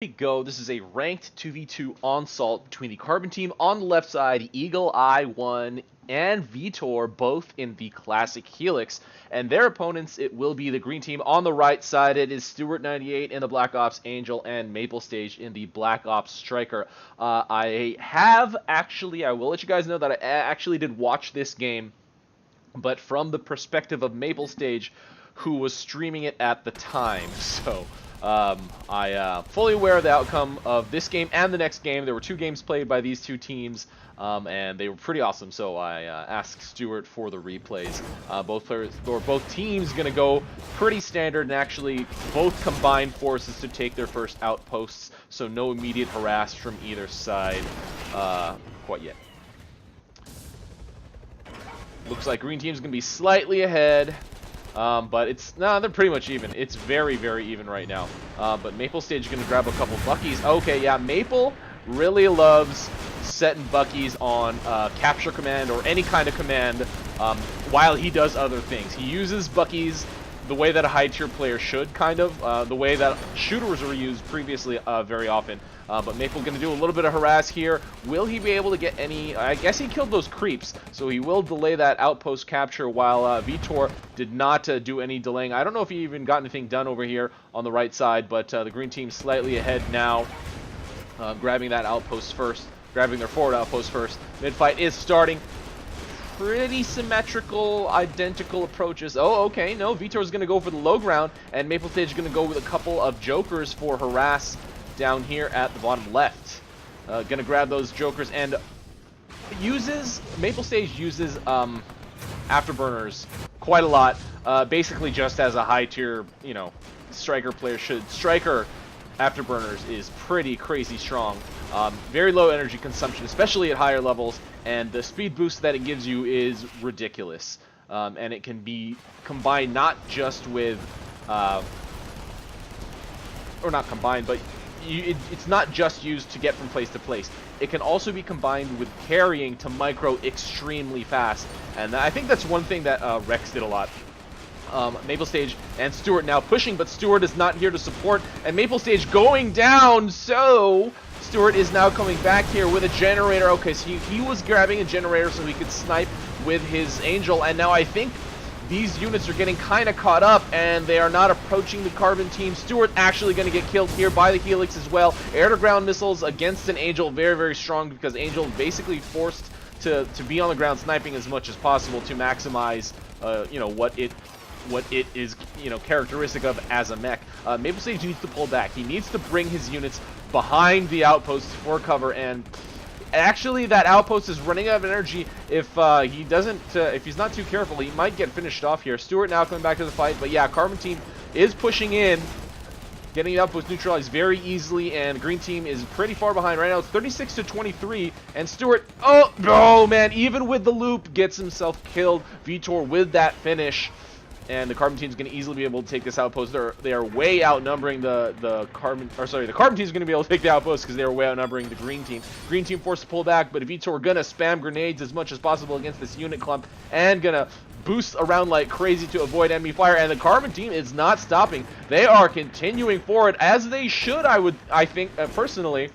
We go. This is a ranked 2v2 onslaught between the Carbon team on the left side, Eagleye1 and V1TOR, both in the classic Helix, and their opponents, it will be the green team on the right side. It is Stuart98 in the Black Ops Angel and maplestage in the Black Ops Striker. I will let you guys know that I actually did watch this game, but from the perspective of maplestage, who was streaming it at the time. So I fully aware of the outcome of this game and the next game. There were two games played by these two teams, and they were pretty awesome. So I asked Stuart for the replays. Both teams going to go pretty standard and actually both combine forces to take their first outposts. So no immediate harass from either side quite yet. Looks like green team's going to be slightly ahead. But they're pretty much even. It's very, very even right now. But maplestage is going to grab a couple buckies. Okay, yeah, Maple really loves setting buckies on capture command or any kind of command while he does other things. He uses buckies the way that a high tier player should, kind of, the way that shooters were used previously very often. But Maple going to do a little bit of harass here. Will he be able to get any? I guess he killed those creeps, so he will delay that outpost capture, while V1TOR did not do any delaying. I don't know if he even got anything done over here on the right side, but the green team slightly ahead now, grabbing that outpost first, grabbing their forward outpost first. Mid-fight is starting. Pretty symmetrical, identical approaches. Oh, okay, no, V1TOR is going to go for the low ground, and maplestage is going to go with a couple of jokers for harass down here at the bottom left. Gonna grab those jokers and maplestage uses afterburners quite a lot, basically just as a high tier, striker player should. Striker afterburners is pretty crazy strong. Very low energy consumption, especially at higher levels, and the speed boost that it gives you is ridiculous. And it can be combined not just with, or not combined, but it's not just used to get from place to place. It can also be combined with carrying to micro extremely fast, and I think that's one thing that Rex did a lot. maplestage and Stuart now pushing, but Stuart is not here to support, and maplestage going down, so Stuart is now coming back here with a generator. Okay, so he was grabbing a generator so he could snipe with his Angel, and now I think these units are getting kind of caught up, and they are not approaching the Carbon team. Stuart actually going to get killed here by the Helix as well. Air-to-ground missiles against an Angel, very, very strong, because Angel basically forced to be on the ground sniping as much as possible to maximize, what it is, characteristic of as a mech. maplestage needs to pull back. He needs to bring his units behind the outposts for cover, and actually that outpost is running out of energy. If he doesn't, if he's not too careful, he might get finished off here. Stuart now coming back to the fight, but yeah, Carbon team is pushing in, getting the outpost neutralized very easily, and green team is pretty far behind right now. It's 36-23, and Stuart, oh no, man, even with the loop, gets himself killed. V1TOR with that finish. And the Carbon team is going to easily be able to take this outpost. They are way outnumbering the Carbon team is going to be able to take the outpost because they are way outnumbering the green team. Green team forced to pull back, but V1TOR are going to spam grenades as much as possible against this unit clump and going to boost around like crazy to avoid enemy fire. And the Carbon team is not stopping. They are continuing forward, as they should, I think, personally,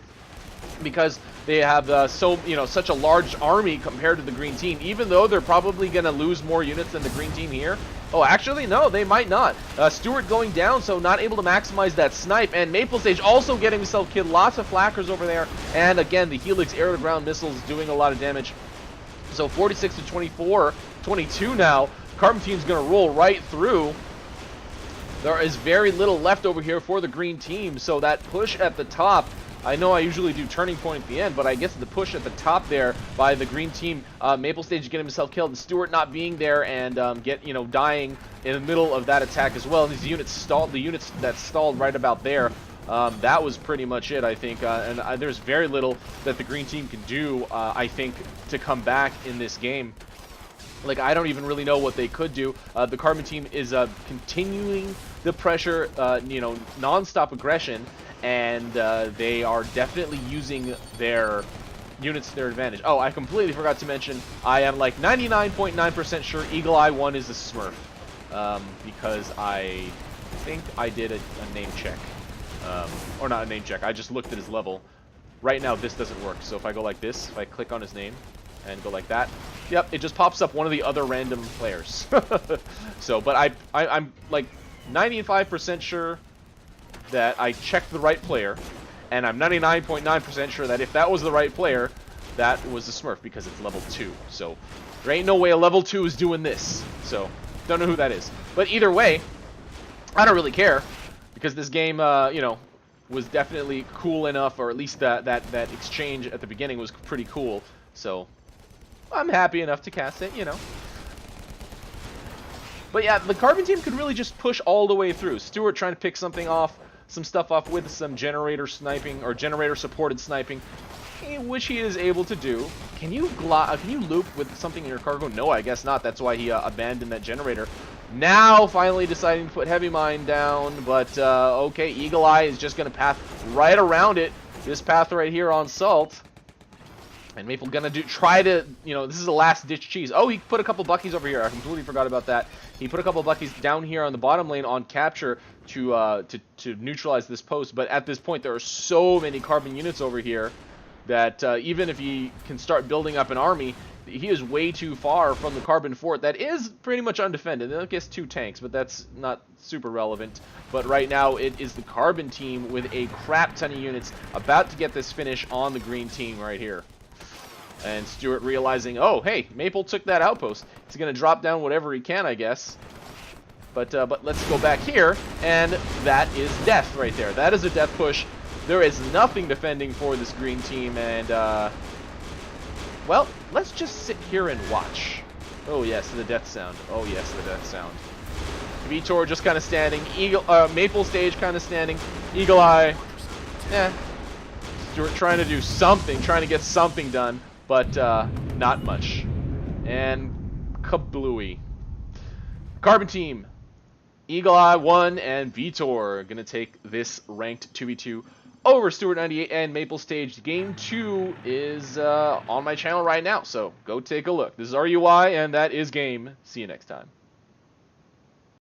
because they have such a large army compared to the green team, even though they're probably going to lose more units than the green team here. Oh, actually, no, they might not. Stuart going down, so not able to maximize that snipe, and maplestage also getting himself killed. Lots of flackers over there, and again, the Helix air-to-ground missiles doing a lot of damage. So 46-24, 22 now. Carbon team's going to roll right through. There is very little left over here for the green team, so that push at the top, I know I usually do turning point at the end, but I guess the push at the top there by the green team, maplestage getting himself killed, and Stuart not being there and dying in the middle of that attack as well. And these units stalled, the units that stalled right about there. That was pretty much it, I think, and there's very little that the green team can do, I think, to come back in this game. Like, I don't even really know what they could do. The Carbon team is continuing the pressure, non-stop aggression, and they are definitely using their units to their advantage. Oh, I completely forgot to mention, I am like 99.9% sure Eagleye1 is a smurf, because I think I did a name check. Or not a name check. I just looked at his level. Right now, this doesn't work. So if I go like this, if I click on his name and go like that, yep, it just pops up one of the other random players. So, but I'm like 95% sure that I checked the right player, and I'm 99.9% sure that if that was the right player, that was a smurf because it's level 2. So there ain't no way a level 2 is doing this. So don't know who that is. But either way, I don't really care because this game, you know, was definitely cool enough, or at least that exchange at the beginning was pretty cool. So I'm happy enough to cast it, you know. But yeah, the Carbon team could really just push all the way through. Stuart trying to pick some stuff off with some generator sniping or generator supported sniping, which he is able to do. Can you loop with something in your cargo? No, I guess not. That's why he abandoned that generator. Now, finally deciding to put Heavy Mine down, but okay, Eagleye is just going to path right around it. This path right here on Salt. And Maple gonna try to, you know, this is a last-ditch cheese. Oh, he put a couple buckies over here. I completely forgot about that. He put a couple buckies down here on the bottom lane on capture to neutralize this post. But at this point, there are so many Carbon units over here that even if he can start building up an army, he is way too far from the Carbon fort that is pretty much undefended. I guess 2 tanks, but that's not super relevant. But right now, it is the Carbon team with a crap ton of units about to get this finish on the green team right here. And Stuart realizing, oh, hey, Maple took that outpost. He's going to drop down whatever he can, I guess. But let's go back here, and that is death right there. That is a death push. There is nothing defending for this green team, and, well, let's just sit here and watch. Oh, yes, the death sound. Oh, yes, the death sound. V1TOR just kind of standing. Maplestage kind of standing. Eagleye, Stuart trying to do something, trying to get something done. But not much. And kablooey. Carbon team, Eagleye1 and V1TOR going to take this ranked 2v2 over Stuart98 and maplestage. Game 2 is on my channel right now, so go take a look. This is RUI, and that is game. See you next time.